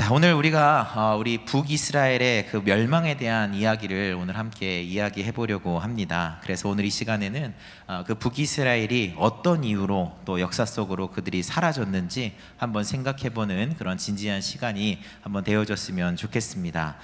자, 오늘 우리가 우리 북이스라엘의 그 멸망에 대한 이야기를 오늘 함께 이야기해 보려고 합니다. 그래서 오늘 이 시간에는 그 북이스라엘이 어떤 이유로 또 역사 속으로 그들이 사라졌는지 한번 생각해 보는 그런 진지한 시간이 한번 되어졌으면 좋겠습니다.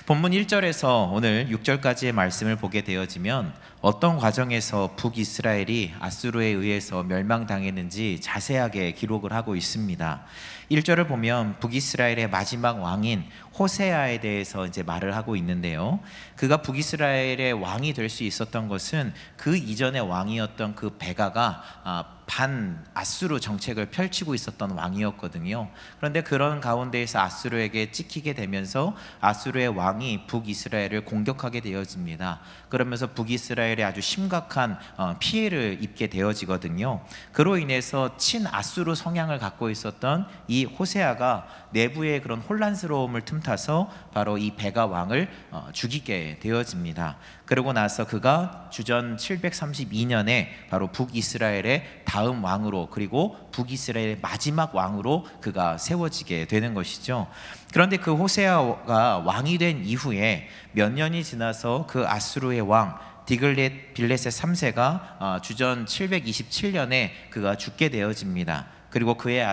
본문 1절에서 오늘 6절까지의 말씀을 보게 되어지면 어떤 과정에서 북이스라엘이 아수르에 의해서 멸망당했는지 자세하게 기록을 하고 있습니다. 1절을 보면 북이스라엘의 마지막 왕인 호세아에 대해서 이제 말을 하고 있는데요. 그가 북이스라엘의 왕이 될 수 있었던 것은 그 이전의 왕이었던 그 베가가 반 아수르 정책을 펼치고 있었던 왕이었거든요. 그런데 그런 가운데에서 아수르에게 찍히게 되면서 아수르의 왕이 북이스라엘을 공격하게 되어집니다. 그러면서 북이스라엘에 아주 심각한 피해를 입게 되어지거든요. 그로 인해서 친아수르 성향을 갖고 있었던 이 호세아가 내부의 그런 혼란스러움을 틈타서 바로 이 베가 왕을 죽이게 되어집니다. 그러고 나서 그가 주전 732년에 바로 북이스라엘의 다음 왕으로, 그리고 북이스라엘의 마지막 왕으로 그가 세워지게 되는 것이죠. 그런데 그 호세아가 왕이 된 이후에 몇 년이 지나서 그 아수르의 왕 디글렛 빌레셋 3세가 주전 727년에 그가 죽게 되어집니다. 그리고 그의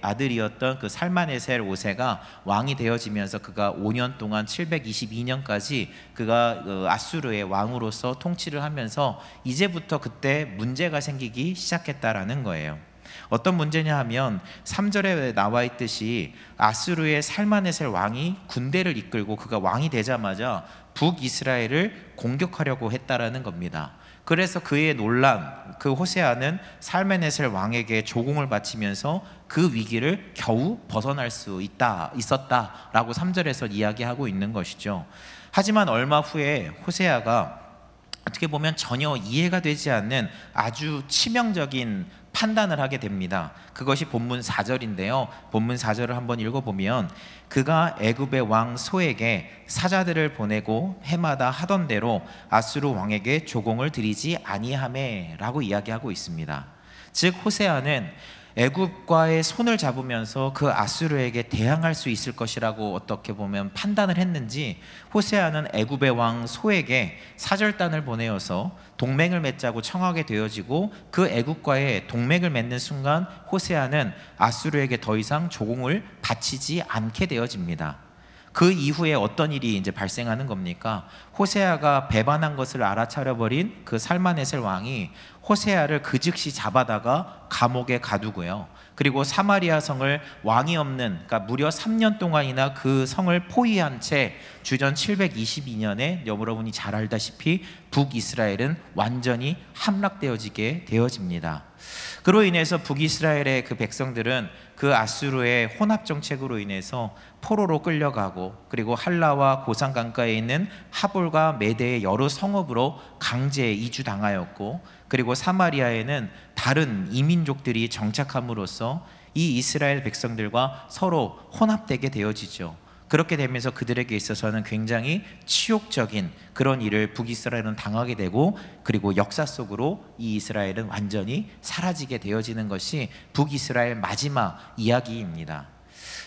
아들이었던 그 살마네셀 5세가 왕이 되어지면서 그가 5년 동안 722년까지 그가 아수르의 왕으로서 통치를 하면서 이제부터 그때 문제가 생기기 시작했다라는 거예요. 어떤 문제냐 하면 3절에 나와 있듯이 아수르의 살마네셀 왕이 군대를 이끌고 그가 왕이 되자마자 북이스라엘을 공격하려고 했다라는 겁니다. 그래서 그의 논란, 그 호세아는 살메네셀 왕에게 조공을 바치면서 그 위기를 겨우 벗어날 수 있었다라고 3절에서 이야기하고 있는 것이죠. 하지만 얼마 후에 호세아가 어떻게 보면 전혀 이해가 되지 않는 아주 치명적인 판단을 하게 됩니다. 그것이 본문 4절인데요. 본문 4절을 한번 읽어보면 그가 애굽의 왕 소에게 사자들을 보내고 해마다 하던 대로 아수르 왕에게 조공을 드리지 아니하매라고 이야기하고 있습니다. 즉 호세아는 애굽과의 손을 잡으면서 그 아수르에게 대항할 수 있을 것이라고 어떻게 보면 판단을 했는지 호세아는 애굽의 왕 소에게 사절단을 보내어서 동맹을 맺자고 청하게 되어지고 그 애굽과의 동맹을 맺는 순간 호세아는 아수르에게 더 이상 조공을 바치지 않게 되어집니다. 그 이후에 어떤 일이 이제 발생하는 겁니까? 호세아가 배반한 것을 알아차려버린 그 살마네셀 왕이 호세아를 그 즉시 잡아다가 감옥에 가두고요. 그리고 사마리아 성을 왕이 없는, 그러니까 무려 3년 동안이나 그 성을 포위한 채 주전 722년에 여러분이 잘 알다시피 북이스라엘은 완전히 함락되어지게 되어집니다. 그로 인해서 북이스라엘의 그 백성들은 그 아수르의 혼합 정책으로 인해서 포로로 끌려가고, 그리고 할라와 고산 강가에 있는 하볼과 메대의 여러 성읍으로 강제 이주당하였고, 그리고 사마리아에는 다른 이민족들이 정착함으로써 이 이스라엘 백성들과 서로 혼합되게 되어지죠. 그렇게 되면서 그들에게 있어서는 굉장히 치욕적인 그런 일을 북이스라엘은 당하게 되고, 그리고 역사 속으로 이 이스라엘은 완전히 사라지게 되어지는 것이 북이스라엘 마지막 이야기입니다.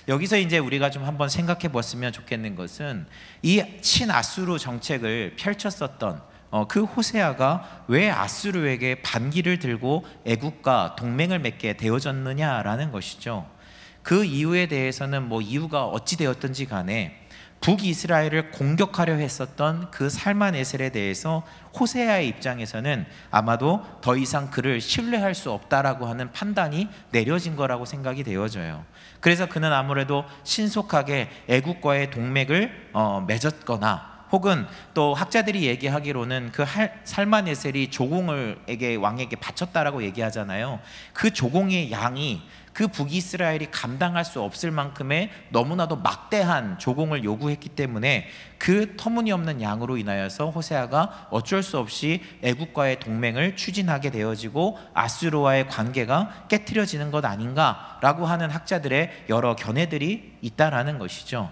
여기서 이제 우리가 좀 한번 생각해 봤으면 좋겠는 것은 이 친아수르 정책을 펼쳤었던 그 호세아가 왜 아수르에게 반기를 들고 애국과 동맹을 맺게 되어졌느냐라는 것이죠. 그 이유에 대해서는 이유가 어찌 되었든지 간에 북이스라엘을 공격하려 했었던 그 살마네셀에 대해서 호세아의 입장에서는 아마도 더 이상 그를 신뢰할 수 없다라고 하는 판단이 내려진 거라고 생각이 되어져요. 그래서 그는 아무래도 신속하게 애국과의 동맹을 맺었거나, 혹은 또 학자들이 얘기하기로는 그 살마네셀이 조공을 왕에게 바쳤다라고 얘기하잖아요. 그 조공의 양이 그 북이스라엘이 감당할 수 없을 만큼의 너무나도 막대한 조공을 요구했기 때문에 그 터무니없는 양으로 인하여서 호세아가 어쩔 수 없이 애국과의 동맹을 추진하게 되어지고 아수르와의 관계가 깨트려지는 것 아닌가라고 하는 학자들의 여러 견해들이 있다라는 것이죠.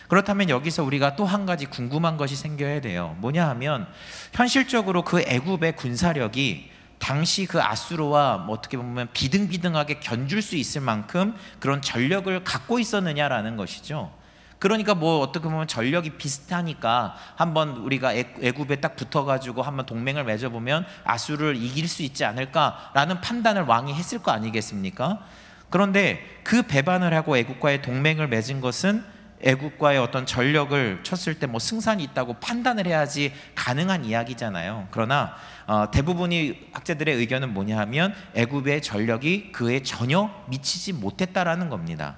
그렇다면 여기서 우리가 또 한 가지 궁금한 것이 생겨야 돼요. 뭐냐 하면 현실적으로 그 애굽의 군사력이 당시 그 아수르와 뭐 어떻게 보면 비등비등하게 견줄 수 있을 만큼 그런 전력을 갖고 있었느냐라는 것이죠. 그러니까 뭐 어떻게 보면 전력이 비슷하니까 한번 우리가 애굽에 딱 붙어가지고 한번 동맹을 맺어보면 아수르를 이길 수 있지 않을까라는 판단을 왕이 했을 거 아니겠습니까? 그런데 그 배반을 하고 애굽과의 동맹을 맺은 것은 애굽과의 어떤 전력을 쳤을 때 뭐 승산이 있다고 판단을 해야지 가능한 이야기잖아요. 그러나 대부분의 학자들의 의견은 뭐냐 하면 애굽의 전력이 그에 전혀 미치지 못했다라는 겁니다.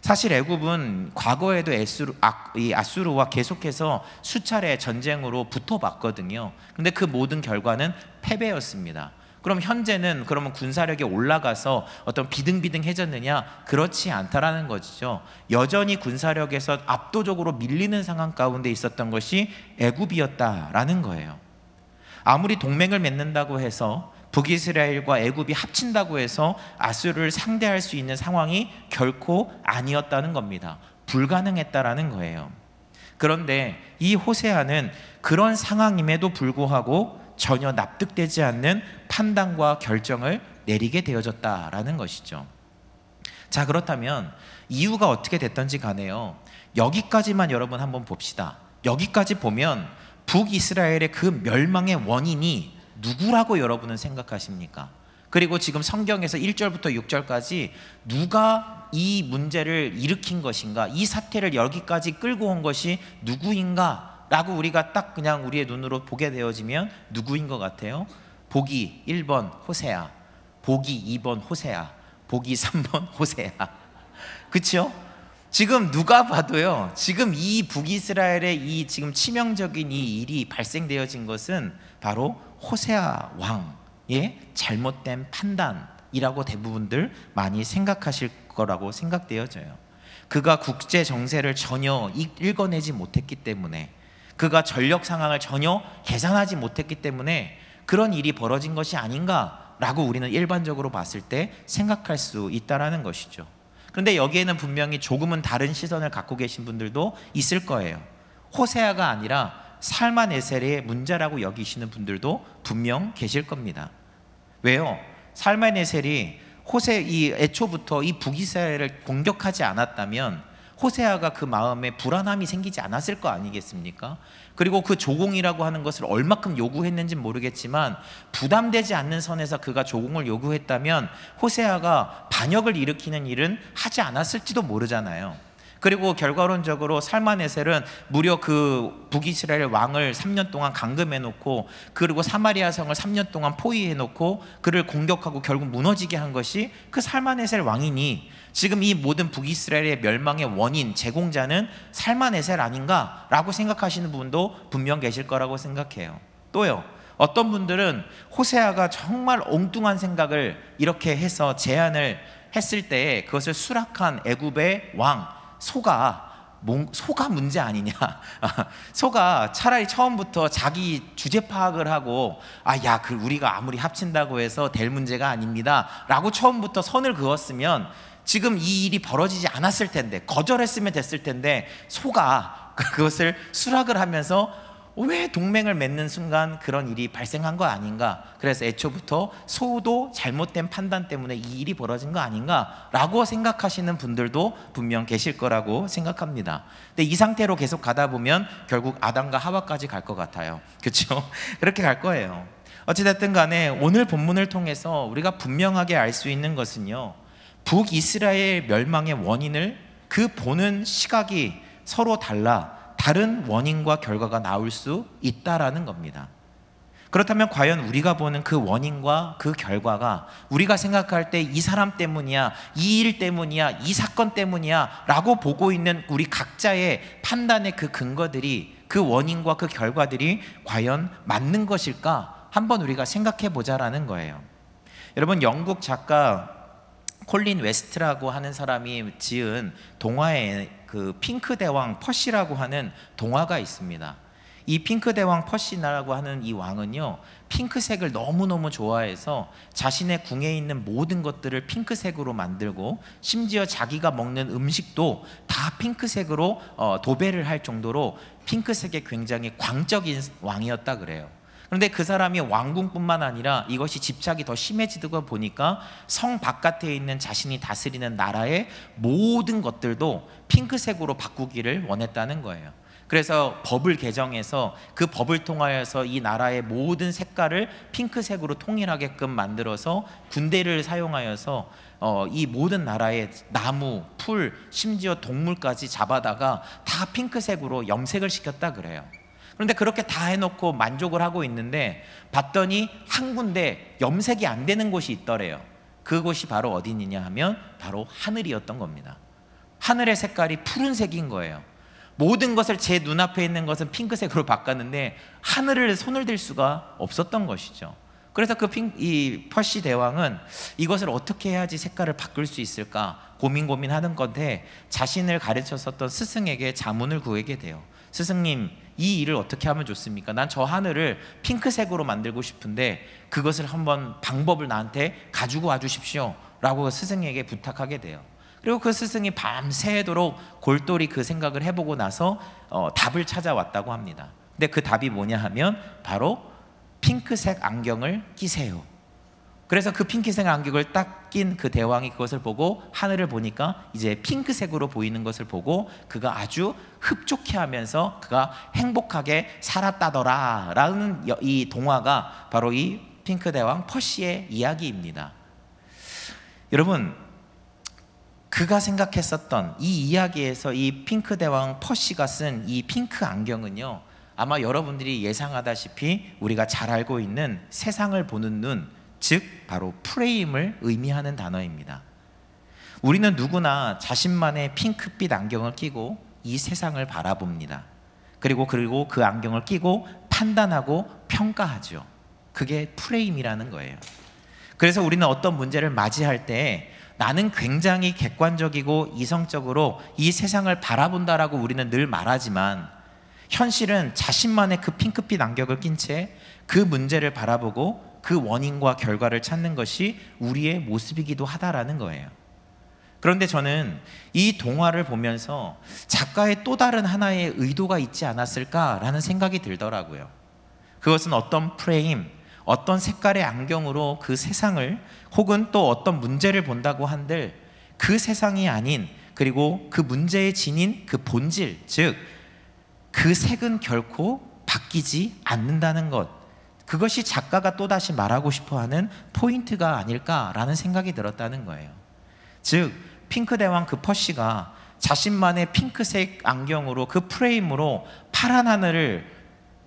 사실 애굽은 과거에도 이 아수르와 계속해서 수차례 전쟁으로 붙어봤거든요. 근데 그 모든 결과는 패배였습니다. 그럼 현재는 그러면 군사력이 올라가서 어떤 비등비등해졌느냐? 그렇지 않다라는 거죠. 여전히 군사력에서 압도적으로 밀리는 상황 가운데 있었던 것이 애굽이었다라는 거예요. 아무리 동맹을 맺는다고 해서 북이스라엘과 애굽이 합친다고 해서 아수르를 상대할 수 있는 상황이 결코 아니었다는 겁니다. 불가능했다라는 거예요. 그런데 이 호세아는 그런 상황임에도 불구하고 전혀 납득되지 않는 판단과 결정을 내리게 되어졌다라는 것이죠. 자, 그렇다면 이유가 어떻게 됐던지 간에요, 여기까지만 여러분 한번 봅시다. 여기까지 보면 북이스라엘의 그 멸망의 원인이 누구라고 여러분은 생각하십니까? 그리고 지금 성경에서 1절부터 6절까지 누가 이 문제를 일으킨 것인가, 이 사태를 여기까지 끌고 온 것이 누구인가 라고 우리가 딱 그냥 우리의 눈으로 보게 되어지면 누구인 것 같아요? 보기 1번 호세아, 보기 2번 호세아, 보기 3번 호세아. 그렇죠? 지금 누가 봐도요, 지금 이 북이스라엘의 이 지금 치명적인 이 일이 발생되어진 것은 바로 호세아 왕의 잘못된 판단이라고 대부분들 많이 생각하실 거라고 생각되어져요. 그가 국제 정세를 전혀 읽어내지 못했기 때문에, 그가 전력 상황을 전혀 계산하지 못했기 때문에 그런 일이 벌어진 것이 아닌가라고 우리는 일반적으로 봤을 때 생각할 수 있다라는 것이죠. 그런데 여기에는 분명히 조금은 다른 시선을 갖고 계신 분들도 있을 거예요. 호세아가 아니라 살마네셀의 문제라고 여기시는 분들도 분명 계실 겁니다. 왜요? 살마네셀이 이 애초부터 이 북이스라엘을 공격하지 않았다면 호세아가 그 마음에 불안함이 생기지 않았을 거 아니겠습니까? 그리고 그 조공이라고 하는 것을 얼마큼 요구했는지는 모르겠지만 부담되지 않는 선에서 그가 조공을 요구했다면 호세아가 반역을 일으키는 일은 하지 않았을지도 모르잖아요. 그리고 결과론적으로 살마네셀은 무려 그 북이스라엘 왕을 3년 동안 감금해놓고, 그리고 사마리아 성을 3년 동안 포위해놓고 그를 공격하고 결국 무너지게 한 것이 그 살마네셀 왕이니, 지금 이 모든 북이스라엘의 멸망의 원인, 제공자는 살마네셀 아닌가라고 생각하시는 분도 분명 계실 거라고 생각해요. 또요, 어떤 분들은 호세아가 정말 엉뚱한 생각을 이렇게 해서 제안을 했을 때 그것을 수락한 애굽의 왕 소가 문제 아니냐. 소가 차라리 처음부터 자기 주제 파악을 하고 우리가 아무리 합친다고 해서 될 문제가 아닙니다 라고 처음부터 선을 그었으면 지금 이 일이 벌어지지 않았을 텐데, 거절했으면 됐을 텐데 소가 그것을 수락을 하면서 왜 동맹을 맺는 순간 그런 일이 발생한 거 아닌가, 그래서 애초부터 소도 잘못된 판단 때문에 이 일이 벌어진 거 아닌가 라고 생각하시는 분들도 분명 계실 거라고 생각합니다. 근데 이 상태로 계속 가다 보면 결국 아담과 하와까지 갈 것 같아요. 그렇죠? 그렇게 갈 거예요. 어찌됐든 간에 오늘 본문을 통해서 우리가 분명하게 알 수 있는 것은요, 북이스라엘 멸망의 원인을 그 보는 시각이 서로 다른 원인과 결과가 나올 수 있다라는 겁니다. 그렇다면 과연 우리가 보는 그 원인과 그 결과가 우리가 생각할 때 이 사람 때문이야, 이 일 때문이야, 이 사건 때문이야 라고 보고 있는 우리 각자의 판단의 그 근거들이, 그 원인과 그 결과들이 과연 맞는 것일까 한번 우리가 생각해 보자라는 거예요. 여러분, 영국 작가 콜린 웨스트라고 하는 사람이 지은 동화에 그 핑크 대왕 퍼시라고 하는 동화가 있습니다. 이 핑크 대왕 퍼시라고 하는 이 왕은요, 핑크색을 너무너무 좋아해서 자신의 궁에 있는 모든 것들을 핑크색으로 만들고, 심지어 자기가 먹는 음식도 다 핑크색으로 도배를 할 정도로 핑크색에 굉장히 광적인 왕이었다 그래요. 그런데 그 사람이 왕궁뿐만 아니라 이것이 집착이 더 심해지다 보니까 성 바깥에 있는 자신이 다스리는 나라의 모든 것들도 핑크색으로 바꾸기를 원했다는 거예요. 그래서 법을 개정해서 그 법을 통하여서 이 나라의 모든 색깔을 핑크색으로 통일하게끔 만들어서 군대를 사용하여서 이 모든 나라의 나무, 풀, 심지어 동물까지 잡아다가 다 핑크색으로 염색을 시켰다 그래요. 그런데 그렇게 다 해놓고 만족을 하고 있는데 봤더니 한 군데 염색이 안 되는 곳이 있더래요. 그곳이 바로 어디냐 하면 바로 하늘이었던 겁니다. 하늘의 색깔이 푸른색인 거예요. 모든 것을 제 눈앞에 있는 것은 핑크색으로 바꿨는데 하늘을 손을 댈 수가 없었던 것이죠. 그래서 이 퍼시 대왕은 이것을 어떻게 해야지 색깔을 바꿀 수 있을까 고민하는 건데 자신을 가르쳤었던 스승에게 자문을 구하게 돼요. 스승님, 이 일을 어떻게 하면 좋습니까? 난 저 하늘을 핑크색으로 만들고 싶은데 그것을 한번 방법을 나한테 가지고 와 주십시오 라고 스승에게 부탁하게 돼요. 그리고 그 스승이 밤새도록 골똘히 그 생각을 해보고 나서 답을 찾아왔다고 합니다. 근데 그 답이 뭐냐 하면 바로 핑크색 안경을 끼세요. 그래서 그 핑크색 안경을 딱 낀 그 대왕이 그것을 보고 하늘을 보니까 이제 핑크색으로 보이는 것을 보고 그가 아주 흡족해하면서 그가 행복하게 살았다더라 라는 이 동화가 바로 이 핑크 대왕 퍼시의 이야기입니다. 여러분, 그가 생각했었던 이 이야기에서 이 핑크 대왕 퍼시가 쓴 이 핑크 안경은요, 아마 여러분들이 예상하다시피 우리가 잘 알고 있는 세상을 보는 눈, 즉 바로 프레임을 의미하는 단어입니다. 우리는 누구나 자신만의 핑크빛 안경을 끼고 이 세상을 바라봅니다. 그리고 그 안경을 끼고 판단하고 평가하죠. 그게 프레임이라는 거예요. 그래서 우리는 어떤 문제를 맞이할 때 나는 굉장히 객관적이고 이성적으로 이 세상을 바라본다라고 우리는 늘 말하지만 현실은 자신만의 그 핑크빛 안경을 낀 채 그 문제를 바라보고 그 원인과 결과를 찾는 것이 우리의 모습이기도 하다라는 거예요. 그런데 저는 이 동화를 보면서 작가의 또 다른 하나의 의도가 있지 않았을까라는 생각이 들더라고요. 그것은 어떤 프레임, 어떤 색깔의 안경으로 그 세상을 혹은 또 어떤 문제를 본다고 한들 그 세상이 아닌, 그리고 그 문제의 진인 그 본질, 즉 그 색은 결코 바뀌지 않는다는 것, 그것이 작가가 또다시 말하고 싶어하는 포인트가 아닐까라는 생각이 들었다는 거예요. 즉 핑크 대왕 그 퍼시가 자신만의 핑크색 안경으로 그 프레임으로 파란 하늘을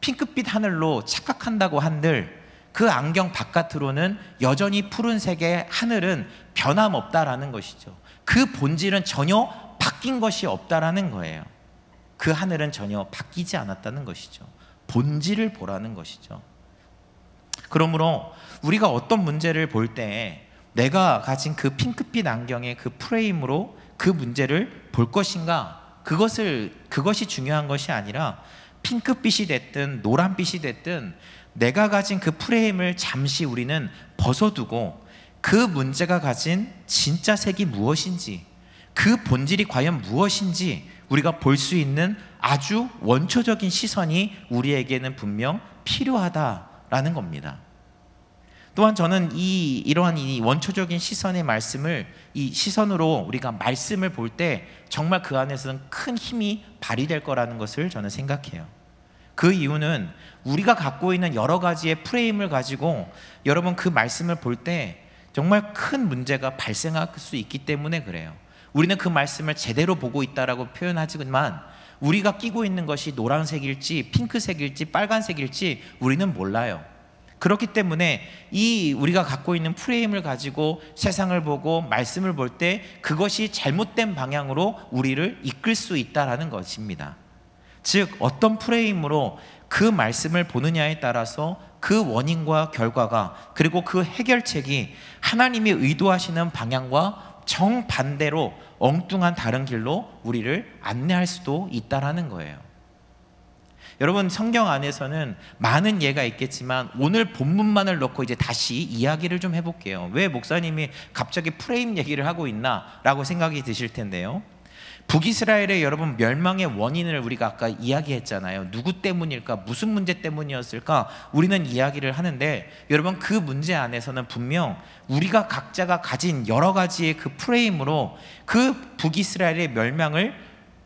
핑크빛 하늘로 착각한다고 한들 그 안경 바깥으로는 여전히 푸른색의 하늘은 변함없다라는 것이죠. 그 본질은 전혀 바뀐 것이 없다라는 거예요. 그 하늘은 전혀 바뀌지 않았다는 것이죠. 본질을 보라는 것이죠. 그러므로 우리가 어떤 문제를 볼 때 내가 가진 그 핑크빛 안경의 그 프레임으로 그 문제를 볼 것인가, 그것이 중요한 것이 아니라 핑크빛이 됐든 노란빛이 됐든 내가 가진 그 프레임을 잠시 우리는 벗어두고 그 문제가 가진 진짜 색이 무엇인지, 그 본질이 과연 무엇인지 우리가 볼 수 있는 아주 원초적인 시선이 우리에게는 분명 필요하다라는 겁니다. 또한 저는 이러한 이 원초적인 시선의 말씀을, 이 시선으로 우리가 말씀을 볼 때 정말 그 안에서는 큰 힘이 발휘될 거라는 것을 저는 생각해요. 그 이유는 우리가 갖고 있는 여러 가지의 프레임을 가지고 여러분 그 말씀을 볼 때 정말 큰 문제가 발생할 수 있기 때문에 그래요. 우리는 그 말씀을 제대로 보고 있다라고 표현하지만 우리가 끼고 있는 것이 노란색일지 핑크색일지 빨간색일지 우리는 몰라요. 그렇기 때문에 우리가 갖고 있는 프레임을 가지고 세상을 보고 말씀을 볼 때 그것이 잘못된 방향으로 우리를 이끌 수 있다라는 것입니다. 즉 어떤 프레임으로 그 말씀을 보느냐에 따라서 그 원인과 결과가, 그리고 그 해결책이 하나님이 의도하시는 방향과 정반대로 엉뚱한 다른 길로 우리를 안내할 수도 있다라는 거예요. 여러분 성경 안에서는 많은 예가 있겠지만 오늘 본문만을 놓고 이제 다시 이야기를 좀 해볼게요. 왜 목사님이 갑자기 프레임 얘기를 하고 있나 라고 생각이 드실 텐데요. 북이스라엘의 여러분 멸망의 원인을 우리가 아까 이야기했잖아요. 누구 때문일까? 무슨 문제 때문이었을까? 우리는 이야기를 하는데 여러분 그 문제 안에서는 분명 우리가 각자가 가진 여러 가지의 그 프레임으로 그 북이스라엘의 멸망을,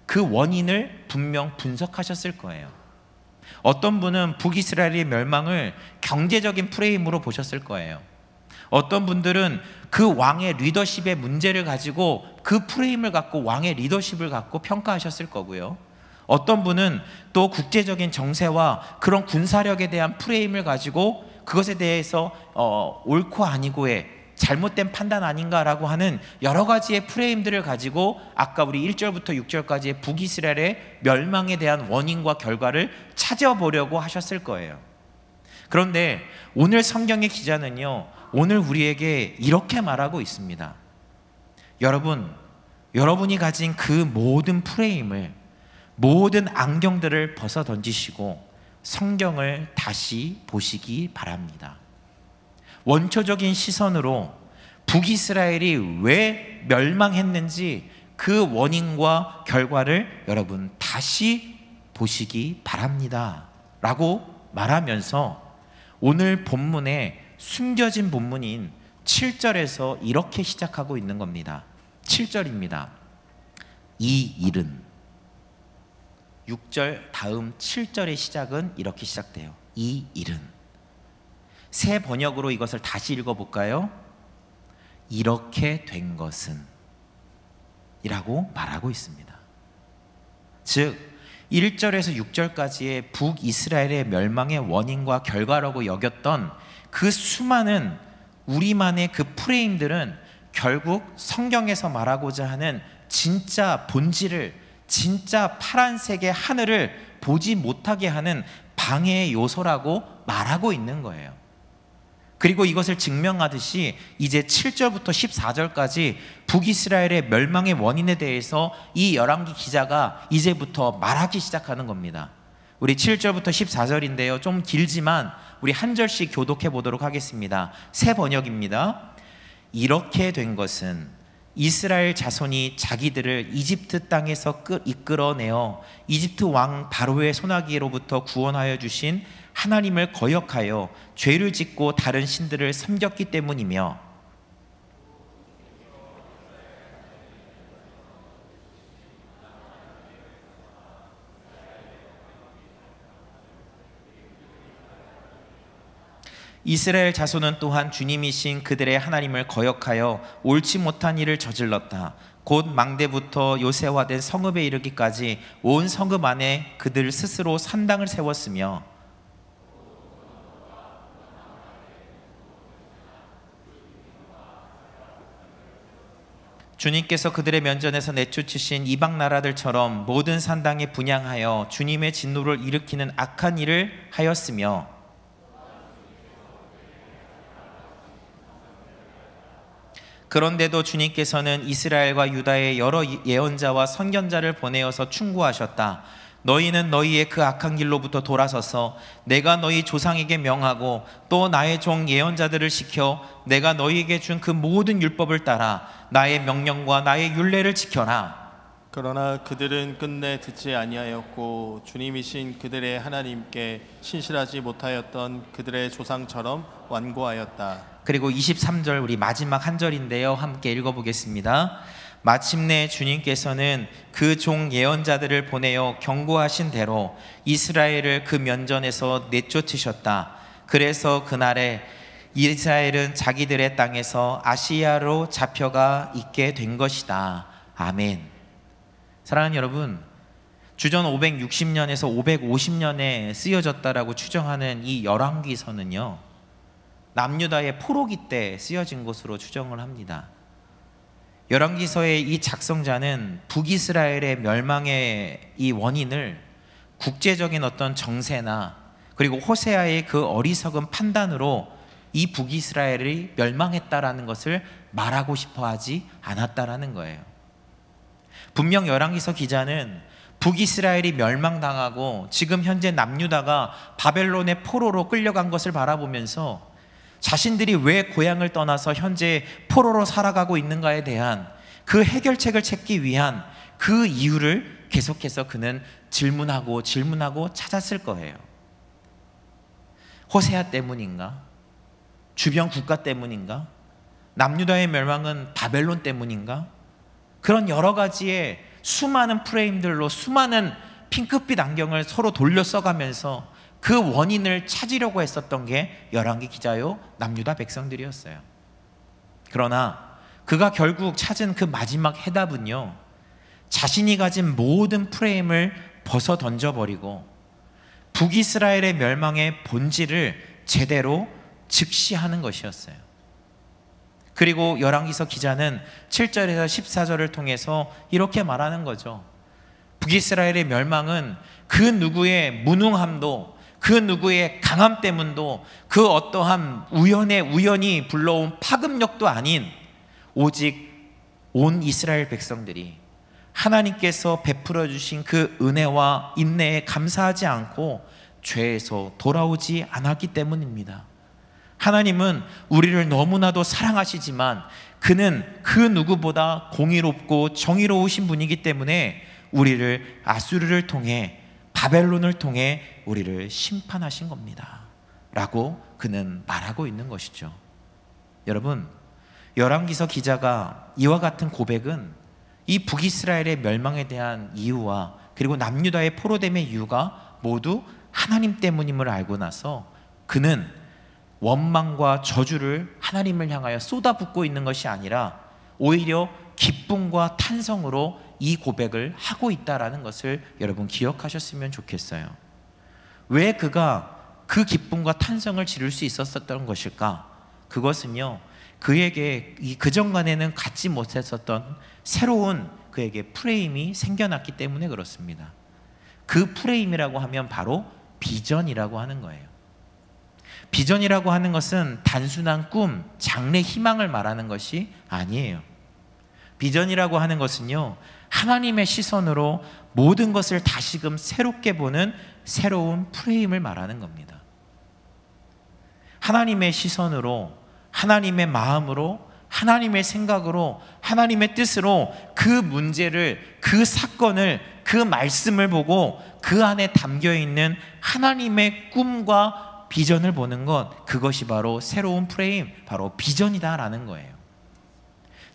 그 원인을 분명 분석하셨을 거예요. 어떤 분은 북이스라엘의 멸망을 경제적인 프레임으로 보셨을 거예요. 어떤 분들은 그 왕의 리더십의 문제를 가지고 그 프레임을 갖고 왕의 리더십을 갖고 평가하셨을 거고요. 어떤 분은 또 국제적인 정세와 그런 군사력에 대한 프레임을 가지고 그것에 대해서 옳고 아니고의 잘못된 판단 아닌가라고 하는 여러 가지의 프레임들을 가지고 아까 우리 1절부터 6절까지의 북이스라엘의 멸망에 대한 원인과 결과를 찾아보려고 하셨을 거예요. 그런데 오늘 성경의 기자는요, 오늘 우리에게 이렇게 말하고 있습니다. 여러분이 가진 그 모든 프레임을, 모든 안경들을 벗어 던지시고 성경을 다시 보시기 바랍니다. 원초적인 시선으로 북이스라엘이 왜 멸망했는지 그 원인과 결과를 여러분 다시 보시기 바랍니다 라고 말하면서 오늘 본문에 숨겨진 본문인 7절에서 이렇게 시작하고 있는 겁니다. 7절입니다. 이 일은, 6절 다음 7절의 시작은 이렇게 시작돼요. 이 일은. 새 번역으로 이것을 다시 읽어볼까요? 이렇게 된 것은 이라고 말하고 있습니다. 즉 1절에서 6절까지의 북이스라엘의 멸망의 원인과 결과라고 여겼던 그 수많은 우리만의 그 프레임들은 결국 성경에서 말하고자 하는 진짜 본질을, 진짜 파란색의 하늘을 보지 못하게 하는 방해의 요소라고 말하고 있는 거예요. 그리고 이것을 증명하듯이 이제 7절부터 14절까지 북이스라엘의 멸망의 원인에 대해서 이 열왕기 기자가 이제부터 말하기 시작하는 겁니다. 우리 7절부터 14절인데요, 좀 길지만 우리 한 절씩 교독해 보도록 하겠습니다. 새 번역입니다. 이렇게 된 것은 이스라엘 자손이 자기들을 이집트 땅에서 이끌어내어 이집트 왕 바로의 손아귀로부터 구원하여 주신 하나님을 거역하여 죄를 짓고 다른 신들을 섬겼기 때문이며, 이스라엘 자손은 또한 주님이신 그들의 하나님을 거역하여 옳지 못한 일을 저질렀다. 곧 망대부터 요새화된 성읍에 이르기까지 온 성읍 안에 그들 스스로 산당을 세웠으며, 주님께서 그들의 면전에서 내쫓으신 이방 나라들처럼 모든 산당에 분향하여 주님의 진노를 일으키는 악한 일을 하였으며, 그런데도 주님께서는 이스라엘과 유다의 여러 예언자와 선견자를 보내어서 충고하셨다. 너희는 너희의 그 악한 길로부터 돌아서서 내가 너희 조상에게 명하고 또 나의 종 예언자들을 시켜 내가 너희에게 준 그 모든 율법을 따라 나의 명령과 나의 율례를 지켜라. 그러나 그들은 끝내 듣지 아니하였고 주님이신 그들의 하나님께 신실하지 못하였던 그들의 조상처럼 완고하였다. 그리고 23절 우리 마지막 한 절인데요, 함께 읽어보겠습니다. 마침내 주님께서는 그 종 예언자들을 보내어 경고하신 대로 이스라엘을 그 면전에서 내쫓으셨다. 그래서 그날에 이스라엘은 자기들의 땅에서 아시아로 잡혀가 있게 된 것이다. 아멘. 사랑하는 여러분, 주전 560년에서 550년에 쓰여졌다라고 추정하는 이 열왕기서는요, 남유다의 포로기 때 쓰여진 것으로 추정을 합니다. 열왕기서의 이 작성자는 북이스라엘의 멸망의 이 원인을 국제적인 어떤 정세나 그리고 호세아의 그 어리석은 판단으로 이 북이스라엘이 멸망했다라는 것을 말하고 싶어 하지 않았다라는 거예요. 분명 열왕기서 기자는 북이스라엘이 멸망당하고 지금 현재 남유다가 바벨론의 포로로 끌려간 것을 바라보면서 자신들이 왜 고향을 떠나서 현재 포로로 살아가고 있는가에 대한 그 해결책을 찾기 위한 그 이유를 계속해서 그는 질문하고 찾았을 거예요. 호세아 때문인가? 주변 국가 때문인가? 남유다의 멸망은 바벨론 때문인가? 그런 여러 가지의 수많은 프레임들로 수많은 핑크빛 안경을 서로 돌려 써가면서 그 원인을 찾으려고 했었던 게 열왕기 기자요 남유다 백성들이었어요. 그러나 그가 결국 찾은 그 마지막 해답은요, 자신이 가진 모든 프레임을 벗어 던져버리고 북이스라엘의 멸망의 본질을 제대로 직시하는 것이었어요. 그리고 열왕기서 기자는 7절에서 14절을 통해서 이렇게 말하는 거죠. 북이스라엘의 멸망은 그 누구의 무능함도, 그 누구의 강함 때문도, 그 어떠한 우연히 불러온 파급력도 아닌 오직 온 이스라엘 백성들이 하나님께서 베풀어 주신 그 은혜와 인내에 감사하지 않고 죄에서 돌아오지 않았기 때문입니다. 하나님은 우리를 너무나도 사랑하시지만 그는 그 누구보다 공의롭고 정의로우신 분이기 때문에 우리를 아수르를 통해, 바벨론을 통해 우리를 심판하신 겁니다 라고 그는 말하고 있는 것이죠. 여러분, 열왕기서 기자가 이와 같은 고백은 이 북이스라엘의 멸망에 대한 이유와 그리고 남유다의 포로됨의 이유가 모두 하나님 때문임을 알고 나서 그는 원망과 저주를 하나님을 향하여 쏟아붓고 있는 것이 아니라 오히려 기쁨과 탄성으로 이 고백을 하고 있다는 것을 여러분 기억하셨으면 좋겠어요. 왜 그가 그 기쁨과 탄성을 지를 수 있었던 것일까? 그것은요, 그에게 그전간에는 갖지 못했었던 새로운 그에게 프레임이 생겨났기 때문에 그렇습니다. 그 프레임이라고 하면 바로 비전이라고 하는 거예요. 비전이라고 하는 것은 단순한 꿈, 장래 희망을 말하는 것이 아니에요. 비전이라고 하는 것은요, 하나님의 시선으로 모든 것을 다시금 새롭게 보는 새로운 프레임을 말하는 겁니다. 하나님의 시선으로, 하나님의 마음으로, 하나님의 생각으로, 하나님의 뜻으로 그 문제를, 그 사건을, 그 말씀을 보고 그 안에 담겨있는 하나님의 꿈과 비전을 보는 것, 그것이 바로 새로운 프레임, 바로 비전이다라는 거예요.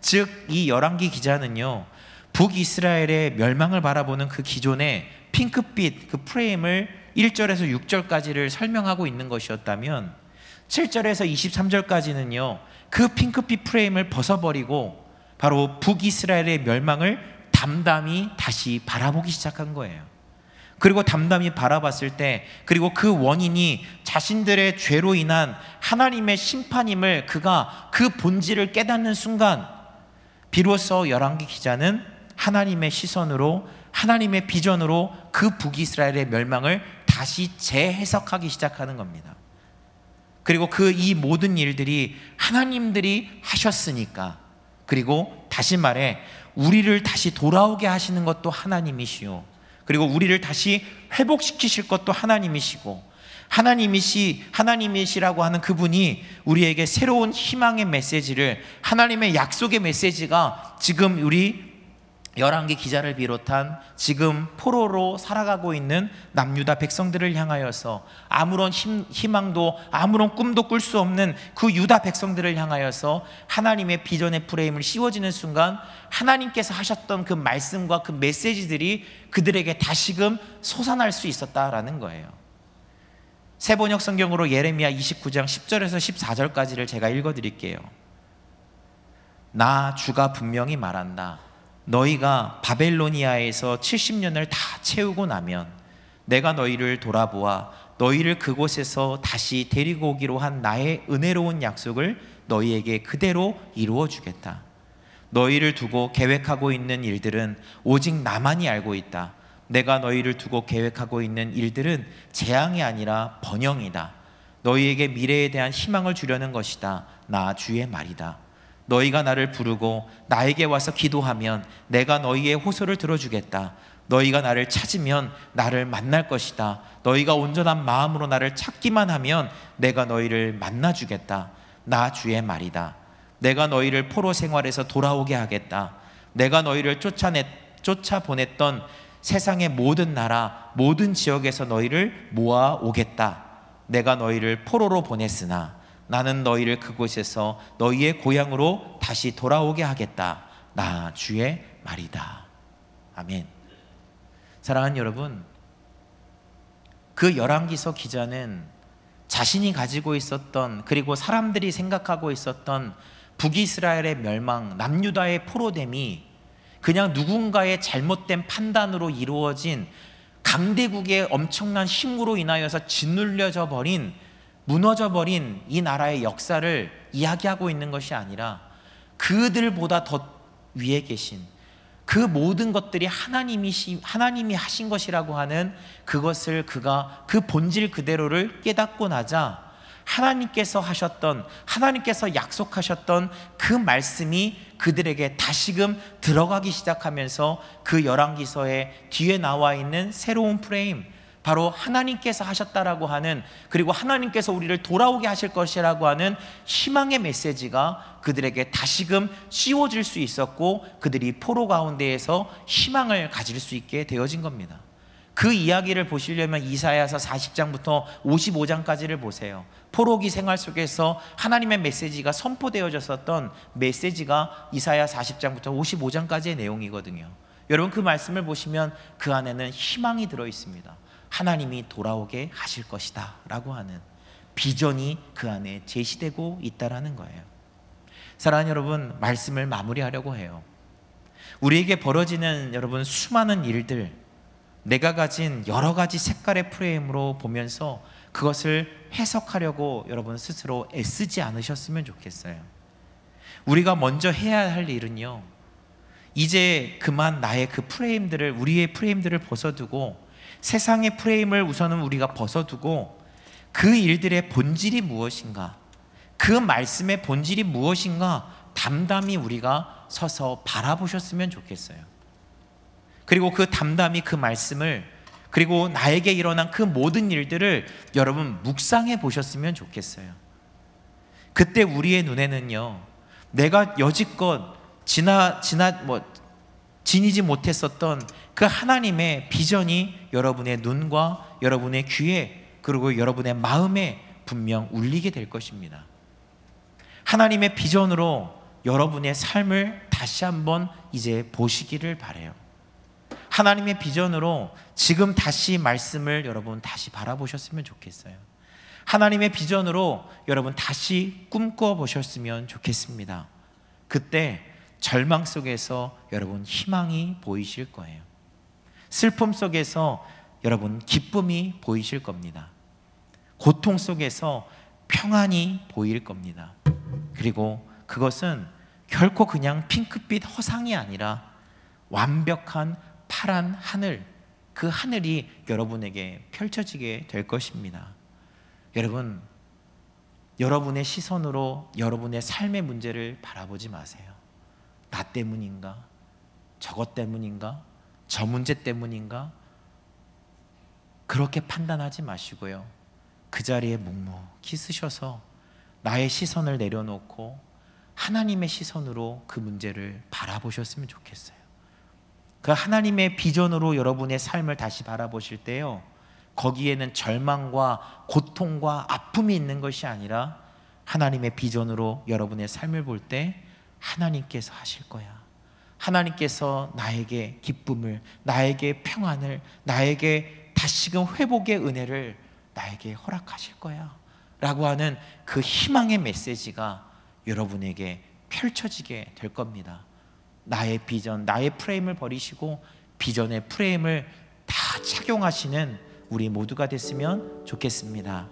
즉, 이 열왕기 기자는요, 북이스라엘의 멸망을 바라보는 그 기존의 핑크빛 그 프레임을 1절에서 6절까지를 설명하고 있는 것이었다면 7절에서 23절까지는요, 그 핑크빛 프레임을 벗어버리고 바로 북이스라엘의 멸망을 담담히 다시 바라보기 시작한 거예요. 그리고 담담히 바라봤을 때, 그리고 그 원인이 자신들의 죄로 인한 하나님의 심판임을 그가 그 본질을 깨닫는 순간 비로소 열왕기 기자는 하나님의 시선으로, 하나님의 비전으로 그 북이스라엘의 멸망을 다시 재해석하기 시작하는 겁니다. 그리고 그 이 모든 일들이 하나님들이 하셨으니까, 그리고 다시 말해 우리를 다시 돌아오게 하시는 것도 하나님이시오, 그리고 우리를 다시 회복시키실 것도 하나님이시고, 하나님이시라고 하는 그분이 우리에게 새로운 희망의 메시지를, 하나님의 약속의 메시지가 지금 우리 열왕기 기자를 비롯한 지금 포로로 살아가고 있는 남유다 백성들을 향하여서 아무런 희망도 아무런 꿈도 꿀 수 없는 그 유다 백성들을 향하여서 하나님의 비전의 프레임을 씌워지는 순간 하나님께서 하셨던 그 말씀과 그 메시지들이 그들에게 다시금 솟아날 수 있었다라는 거예요. 새번역 성경으로 예레미야 29장 10절에서 14절까지를 제가 읽어드릴게요. 나 주가 분명히 말한다. 너희가 바벨로니아에서 70년을 다 채우고 나면 내가 너희를 돌아보아 너희를 그곳에서 다시 데리고 오기로 한 나의 은혜로운 약속을 너희에게 그대로 이루어 주겠다. 너희를 두고 계획하고 있는 일들은 오직 나만이 알고 있다. 내가 너희를 두고 계획하고 있는 일들은 재앙이 아니라 번영이다. 너희에게 미래에 대한 희망을 주려는 것이다. 나 주의 말이다. 너희가 나를 부르고 나에게 와서 기도하면 내가 너희의 호소를 들어주겠다. 너희가 나를 찾으면 나를 만날 것이다. 너희가 온전한 마음으로 나를 찾기만 하면 내가 너희를 만나주겠다. 나 주의 말이다. 내가 너희를 포로 생활에서 돌아오게 하겠다. 내가 너희를 쫓아보냈던 세상의 모든 나라, 모든 지역에서 너희를 모아오겠다. 내가 너희를 포로로 보냈으나 나는 너희를 그곳에서 너희의 고향으로 다시 돌아오게 하겠다. 나 주의 말이다. 아멘. 사랑하는 여러분, 그 열왕기서 기자는 자신이 가지고 있었던, 그리고 사람들이 생각하고 있었던 북이스라엘의 멸망, 남유다의 포로됨이 그냥 누군가의 잘못된 판단으로 이루어진 강대국의 엄청난 힘으로 인하여서 짓눌려져 버린, 무너져 버린 이 나라의 역사를 이야기하고 있는 것이 아니라 그들보다 더 위에 계신 그 모든 것들이 하나님이 하신 것이라고 하는 그것을 그가 그 본질 그대로를 깨닫고 나자 하나님께서 하셨던, 하나님께서 약속하셨던 그 말씀이 그들에게 다시금 들어가기 시작하면서 그 열왕기서의 뒤에 나와 있는 새로운 프레임, 바로 하나님께서 하셨다라고 하는, 그리고 하나님께서 우리를 돌아오게 하실 것이라고 하는 희망의 메시지가 그들에게 다시금 씌워질 수 있었고, 그들이 포로 가운데에서 희망을 가질 수 있게 되어진 겁니다. 그 이야기를 보시려면 이사야서 40장부터 55장까지를 보세요. 포로기 생활 속에서 하나님의 메시지가 선포되어졌었던 메시지가 이사야 40장부터 55장까지의 내용이거든요. 여러분, 그 말씀을 보시면 그 안에는 희망이 들어 있습니다. 하나님이 돌아오게 하실 것이다 라고 하는 비전이 그 안에 제시되고 있다라는 거예요. 사랑하는 여러분, 말씀을 마무리하려고 해요. 우리에게 벌어지는 여러분 수많은 일들, 내가 가진 여러 가지 색깔의 프레임으로 보면서 그것을 해석하려고 여러분 스스로 애쓰지 않으셨으면 좋겠어요. 우리가 먼저 해야 할 일은요, 이제 그만 나의 그 프레임들을, 우리의 프레임들을 벗어두고 세상의 프레임을 우선은 우리가 벗어두고 그 일들의 본질이 무엇인가, 그 말씀의 본질이 무엇인가 담담히 우리가 서서 바라보셨으면 좋겠어요. 그리고 그 담담히 그 말씀을, 그리고 나에게 일어난 그 모든 일들을 여러분 묵상해 보셨으면 좋겠어요. 그때 우리의 눈에는요, 내가 여지껏 지니지 못했었던 그 하나님의 비전이 여러분의 눈과 여러분의 귀에, 그리고 여러분의 마음에 분명 울리게 될 것입니다. 하나님의 비전으로 여러분의 삶을 다시 한번 이제 보시기를 바라요. 하나님의 비전으로 지금 다시 말씀을 여러분 다시 바라보셨으면 좋겠어요. 하나님의 비전으로 여러분 다시 꿈꿔 보셨으면 좋겠습니다. 그때 절망 속에서 여러분 희망이 보이실 거예요. 슬픔 속에서 여러분 기쁨이 보이실 겁니다. 고통 속에서 평안이 보일 겁니다. 그리고 그것은 결코 그냥 핑크빛 허상이 아니라 완벽한 파란 하늘, 그 하늘이 여러분에게 펼쳐지게 될 것입니다. 여러분, 여러분의 시선으로 여러분의 삶의 문제를 바라보지 마세요. 나 때문인가? 저것 때문인가? 저 문제 때문인가? 그렇게 판단하지 마시고요, 그 자리에 묵묵히 서셔서 나의 시선을 내려놓고 하나님의 시선으로 그 문제를 바라보셨으면 좋겠어요. 그 하나님의 비전으로 여러분의 삶을 다시 바라보실 때요, 거기에는 절망과 고통과 아픔이 있는 것이 아니라 하나님의 비전으로 여러분의 삶을 볼 때 하나님께서 하실 거야, 하나님께서 나에게 기쁨을, 나에게 평안을, 나에게 다시금 회복의 은혜를 나에게 허락하실 거야 라고 하는 그 희망의 메시지가 여러분에게 펼쳐지게 될 겁니다. 나의 비전, 나의 프레임을 버리시고 비전의 프레임을 다 착용하시는 우리 모두가 됐으면 좋겠습니다.